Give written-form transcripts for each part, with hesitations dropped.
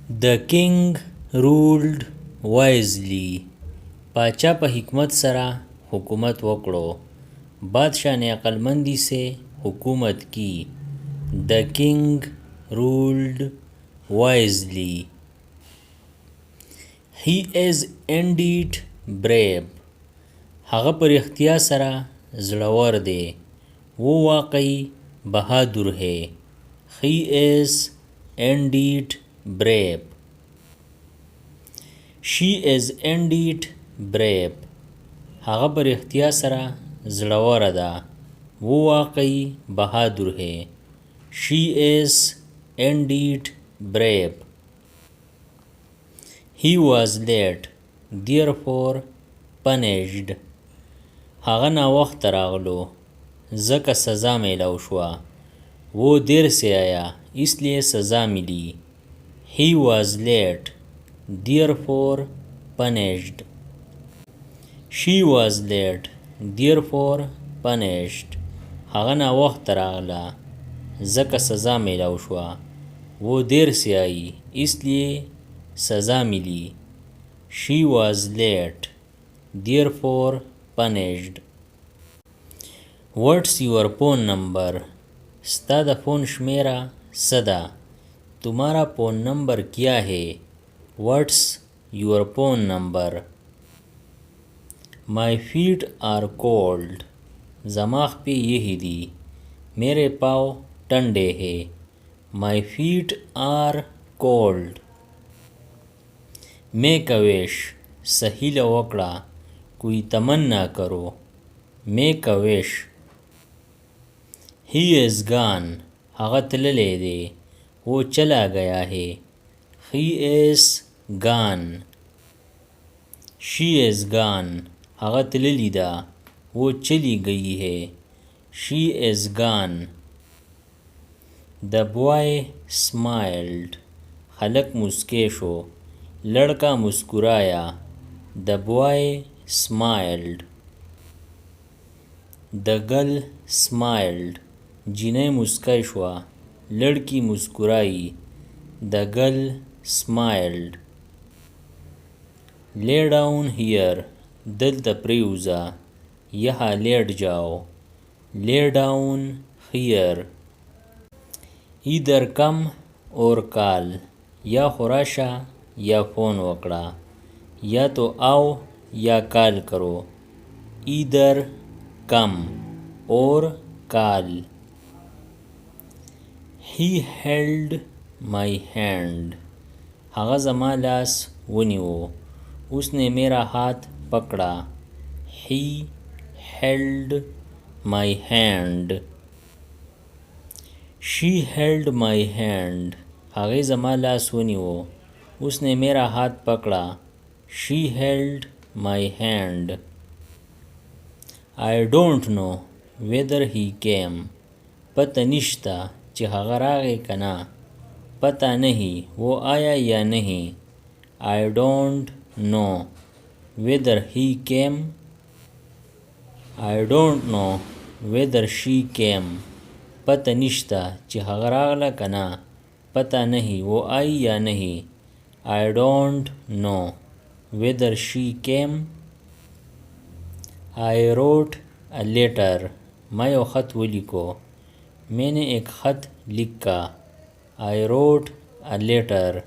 The king ruled wisely. پاچا په حکمت سره حکومت وکړو. بادشاہ نے عقلمندی سے حکومت کی. The king ruled wisely. He is indeed brave. هغه پر اختیا سره زړور دی. وہ واقعی بہادر ہے. He is indeed brave. She is indeed brave. هغه پر اختیا سره زړور ده. وہ واقعی بہادر ہے. She is indeed brave. He was late, therefore punished. هغه ناوخت راغلو ځکه سزا میلاو شوه. وہ دیر سے آیا اس لیے سزا ملی. He was late, therefore punished. She was late, therefore punished. هغه ناوخت راغله ځکه سزا میلاو شوه. وہ دیر سے آئی اس لیے سزا ملی. She was late, therefore punished. What's your phone number? ستا د فون شمیره څه ده؟ تمہارا فون نمبر کیا ہے؟ What's your phone number? My feet are cold. زما خپې یخې دي. میرے پاؤں ٹھنڈے ہے. My feet are cold. Make a wish. سهیله وکړه. کوئی تمنا کرو. Make a wish. He is gone. هغه تللی دی. وہ چلا گیا ہے. He is gone. She is gone. هغه تللی ده. وہ چلی گئی ہے. She is gone. The boy smiled. خلق مسکے شو. لڑکا مسکرایا. The boy smiled. The girl smiled. جنۍ مسکی شوه. لڑکی مسکرائی. The girl smiled. Lay down here. دلته پریوزا. یہاں لیٹ جاؤ. Lay down here. Either come or call. یا خوراشا یا فون وکړه. یا تو آؤ یا کال کرو. Either come or call. He held my hand. هغه زما لاس ونیو. اس نے میرا ہاتھ پکڑا. He held my hand. She held my hand. هغې زما لاس ونیو. اس نے میرا ہاتھ پکڑا. She held my hand. I don't know whether he came. پتہ نشتا چې هغه راغی که نه. پتہ نہیں وہ آیا یا نہیں. I don't know whether he came. I don't know whether she came. پتہ نشتا چې هغه راغله که نه. پتہ نہیں وہ آئی یا نہیں. I don't know whether she came. I wrote a letter. میں یو خط ولیکو. میں نے ایک خط لکھا. I wrote a letter.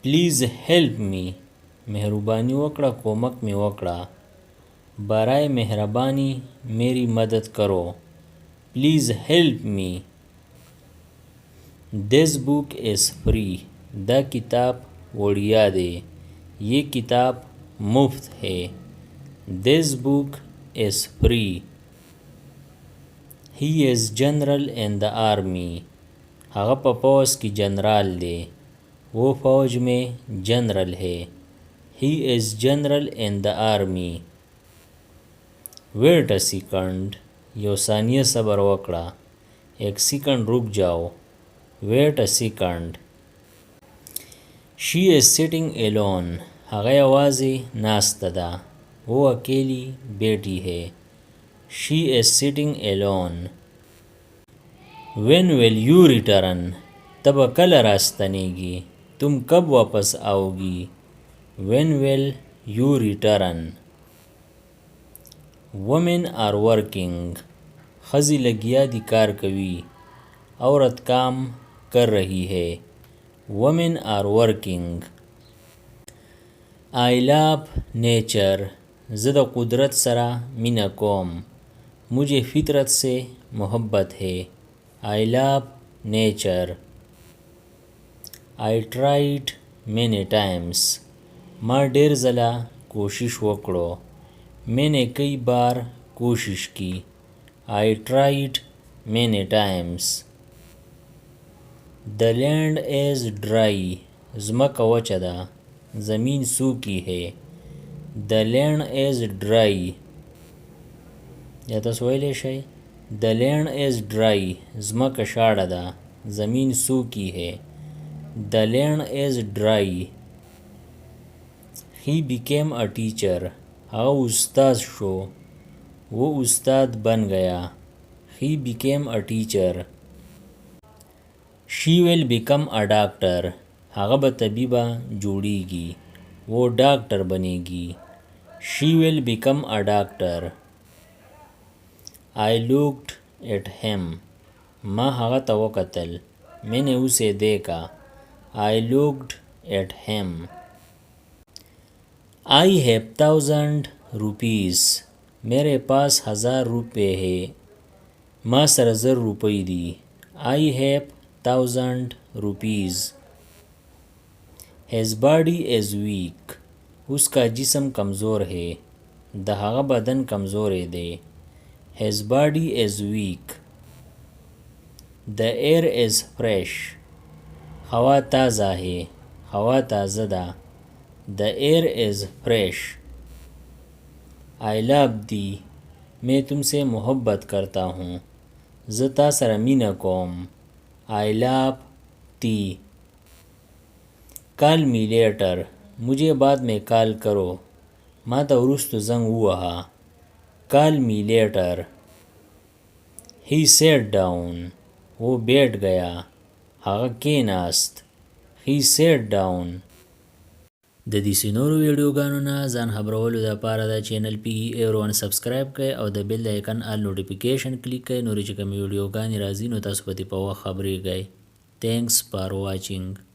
Please help me. مہربانی وکړه کومک می وکړه. برائے مہربانی میری مدد کرو. Please help me. This book is free. دا کتاب وړیا دی. یہ کتاب مفت ہے. This book is free. He is general in the army. هغه په پوځ کې جنرال دی. وہ فوج میں جنرل ہے. He is general in the army. Wait a second. یو ثانیه صبر وکړه. ایک سیکنڈ رک جاؤ. Wait a second. She is sitting alone. هغه یوازې ناسته ده. وہ اکیلی بیٹی ہے. She is sitting alone. When will you return? तब कल रास्तनेगी, तुम कब वापस आओगी? When will you return? Women are working. खज़ी लगिया दी कार कवी, औरत काम कर रही है। Women are working. I love nature. ज़द कुदरत सरा मीना कोम, मुझे फितरत से मोहब्बत है। I love nature. I tried many times. ما ډیر ځله کوشش وکړو. मैंने कई बार कोशिश की. I tried many times. The land is dry. ځمکه وچه ده. زمین सूखी है. The land is dry. یا تاسو ویلی شئ The land is dry. ځمکه شاړه ده. زمین सूखी है. The land is dry. He became a teacher. هغه استاد شو. वो استاد बन गया. He became a teacher. She will become a doctor. هغه به طبیبه جوړیږي. वो डॉक्टर बनेगी. She will become a doctor. I looked at him. ما هغه ته وکتل. मैंने उसे देखा. I looked at him. I have 1000 rupees. मेरे पास 1000 रुपये है. ما سره 1000 रुपये दी. I have 1000 rupees. His body is weak. उसका जिस्म कमज़ोर है. د هغه بدن کمزوری دی. His body is weak. The air is fresh. हवा ताज़ा है. हवा ताज़ा ده. The air is fresh. I love thee. मैं तुमसे मोहब्बत करता हूँ. ज़ تا سره مینه کوم. I love thee. Call me later. मुझे बाद में कॉल करो. ما ته وروسته زنګ ووهه. Call me later. He sat down. वो बैठ गया. هغه کېناست. He sat down. د دې نورو ویډیوګانو نه ځان خبرولو دپاره د چینل PE سبسکرایب کړئ او د بیل د آیکن آل نوټیفیکیشن کلیک کړئ. نورې چې کومې ویډیوګانې راځي نو تاسو په دې په وخت خبرېږئ. Thanks for watching.